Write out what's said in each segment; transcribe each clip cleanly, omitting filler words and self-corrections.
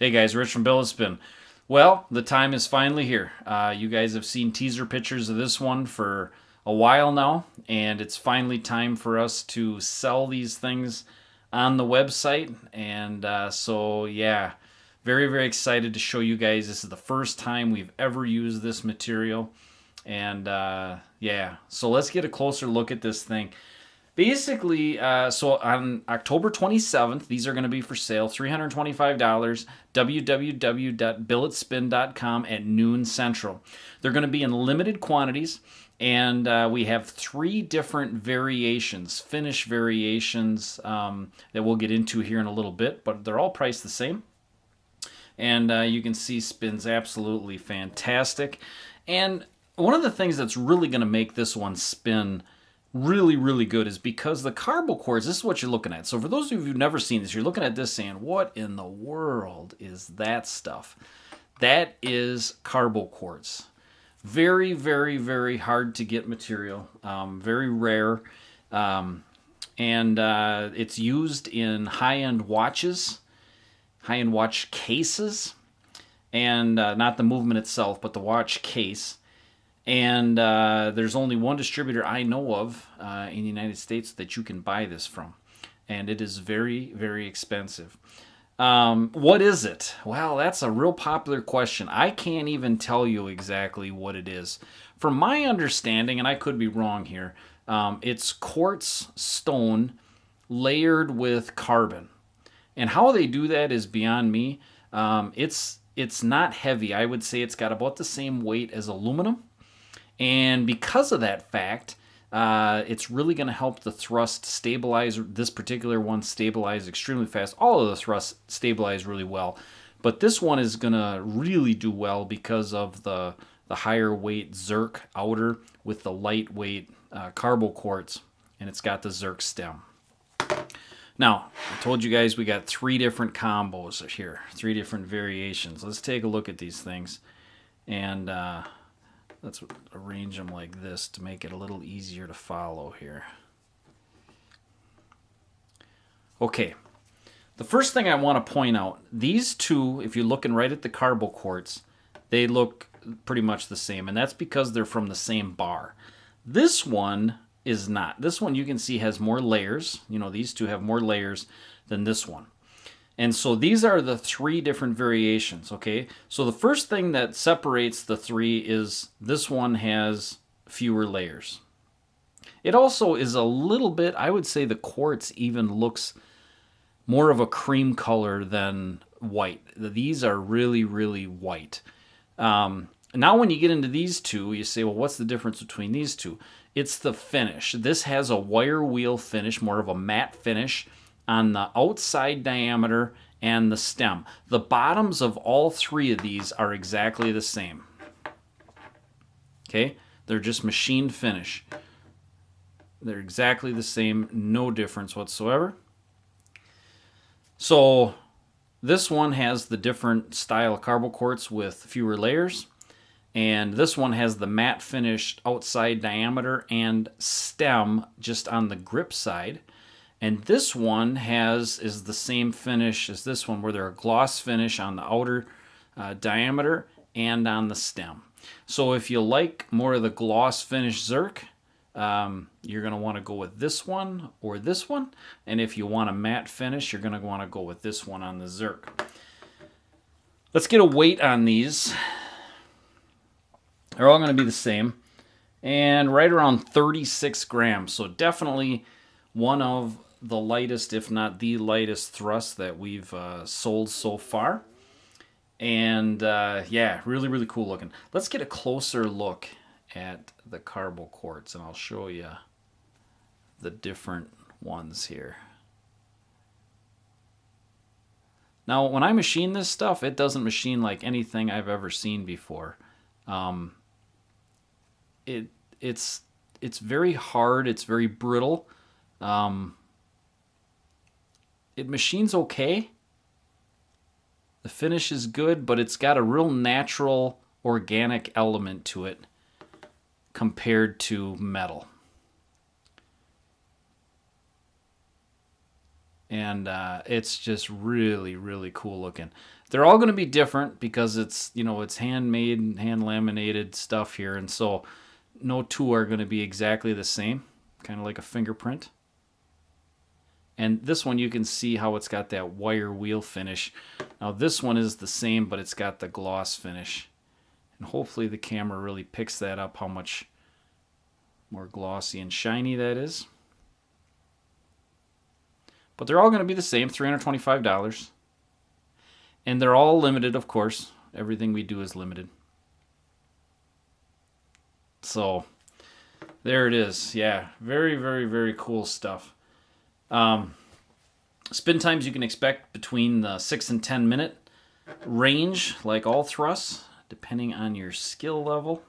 Hey guys, Rich from BilletSPIN. Well, the time is finally here. You guys have seen teaser pictures of this one for a while now, and it's finally time for us to sell these things on the website. And so, yeah, very, very excited to show you guys. This is the first time we've ever used this material. And yeah, so let's get a closer look at this thing. Basically, so on October 27th, these are going to be for sale, $325, www.billetspin.com at noon central. They're going to be in limited quantities, and we have 3 different variations, finish variations that we'll get into here in a little bit, but they're all priced the same. And you can see spins absolutely fantastic. And one of the things that's really going to make this one spin really, really good is because the Carboquartz, this is what you're looking at. So for those of you who've never seen this, you're looking at this saying, what in the world is that stuff? That is Carboquartz. Very, very, very hard to get material. Very rare. And it's used in high-end watches, high-end watch cases, and not the movement itself, but the watch case. And there's only one distributor I know of in the United States that you can buy this from. And it is very, very expensive. What is it? Well, that's a real popular question. I can't even tell you exactly what it is. From my understanding, and I could be wrong here, it's quartz stone layered with carbon. And how they do that is beyond me. It's not heavy. I would say it's got about the same weight as aluminum. And because of that fact, it's really going to help the thrust stabilize. This particular one stabilize extremely fast. All of the thrusts stabilize really well. But this one is going to really do well because of the higher weight Zerk outer with the lightweight Carboquartz. And it's got the Zerk stem. Now, I told you guys we got 3 different combos here. 3 different variations. Let's take a look at these things. And let's arrange them like this to make it a little easier to follow here. Okay, the first thing I want to point out, these two, if you're looking right at the Carboquartz, they look pretty much the same, and that's because they're from the same bar. This one is not. This one you can see has more layers. You know, these two have more layers than this one. And so these are the 3 different variations, okay? So the first thing that separates the 3 is this one has fewer layers. It also is a little bit, I would say the quartz even looks more of a cream color than white. These are really, really white. Now when you get into these two, you say, well, what's the difference between these two? It's the finish. This has a wire wheel finish, more of a matte finish, on the outside diameter and the stem. The bottoms of all 3 of these are exactly the same. Okay? They're just machined finish. They're exactly the same, no difference whatsoever. So this one has the different style of Carboquartz with fewer layers. And this one has the matte finished outside diameter and stem just on the grip side. And this one is the same finish as this one, where they're a gloss finish on the outer diameter and on the stem. So if you like more of the gloss finish Zerk, you're going to want to go with this one or this one. And if you want a matte finish, you're going to want to go with this one on the Zerk. Let's get a weight on these. They're all going to be the same. And right around 36 grams. So definitely one of the lightest, if not the lightest thrust that we've sold so far. And yeah, really, really cool looking. Let's get a closer look at the Carboquartz, and I'll show you the different ones here. Now, when I machine this stuff, it doesn't machine like anything I've ever seen before. It's very hard. It's very brittle. It machines okay. The finish is good, but it's got a real natural, organic element to it compared to metal. And it's just really, really cool looking. they're all going to be different because it's, it's handmade, hand laminated stuff here. And so no two are going to be exactly the same, kind of like a fingerprint. And this one, you can see how it's got that wire wheel finish. Now this one is the same, but it's got the gloss finish. And hopefully the camera really picks that up, how much more glossy and shiny that is. But they're all going to be the same, $325. And they're all limited, of course. Everything we do is limited. So there it is. Yeah, very, very, very cool stuff. Spin times you can expect between the 6 and 10 minute range, like all thrusts, depending on your skill level,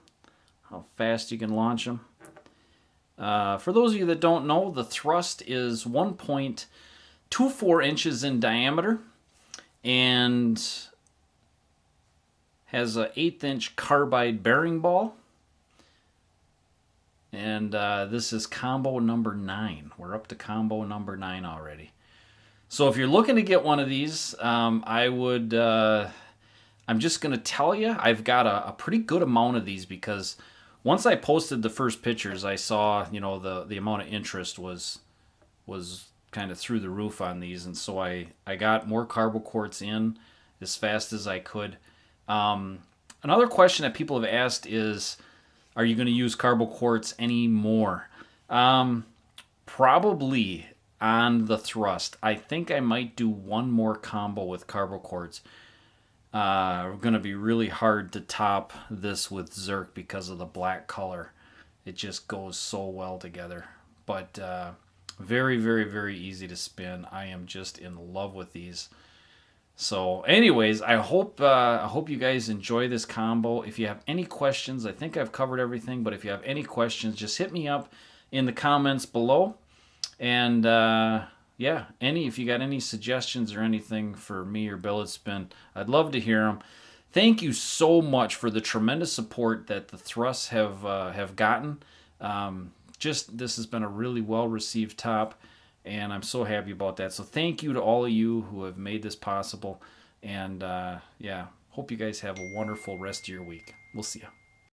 how fast you can launch them. For those of you that don't know, the thrust is 1.24 inches in diameter and has an 1/8 inch carbide bearing ball. And this is combo number 9. We're up to combo number 9 already. So if you're looking to get one of these, I'm just going to tell you, I've got a pretty good amount of these because once I posted the first pictures, I saw, the amount of interest was kind of through the roof on these. And so I got more Carboquartz in as fast as I could. Another question that people have asked is, are you going to use Carboquartz anymore? Probably on the thrust. I think I might do one more combo with Carboquartz. Going to be really hard to top this with Zerk because of the black color. It just goes so well together. But very, very, very easy to spin. I am just in love with these. So anyways, I hope you guys enjoy this combo. If you have any questions, I think I've covered everything, but if you have any questions, just hit me up in the comments below. And yeah, if you got any suggestions or anything for me or BilletSPIN, I'd love to hear them. Thank you so much for the tremendous support that the thrusts have gotten. This has been a really well-received top, and I'm so happy about that. So thank you to all of you who have made this possible. And yeah, hope you guys have a wonderful rest of your week. We'll see you.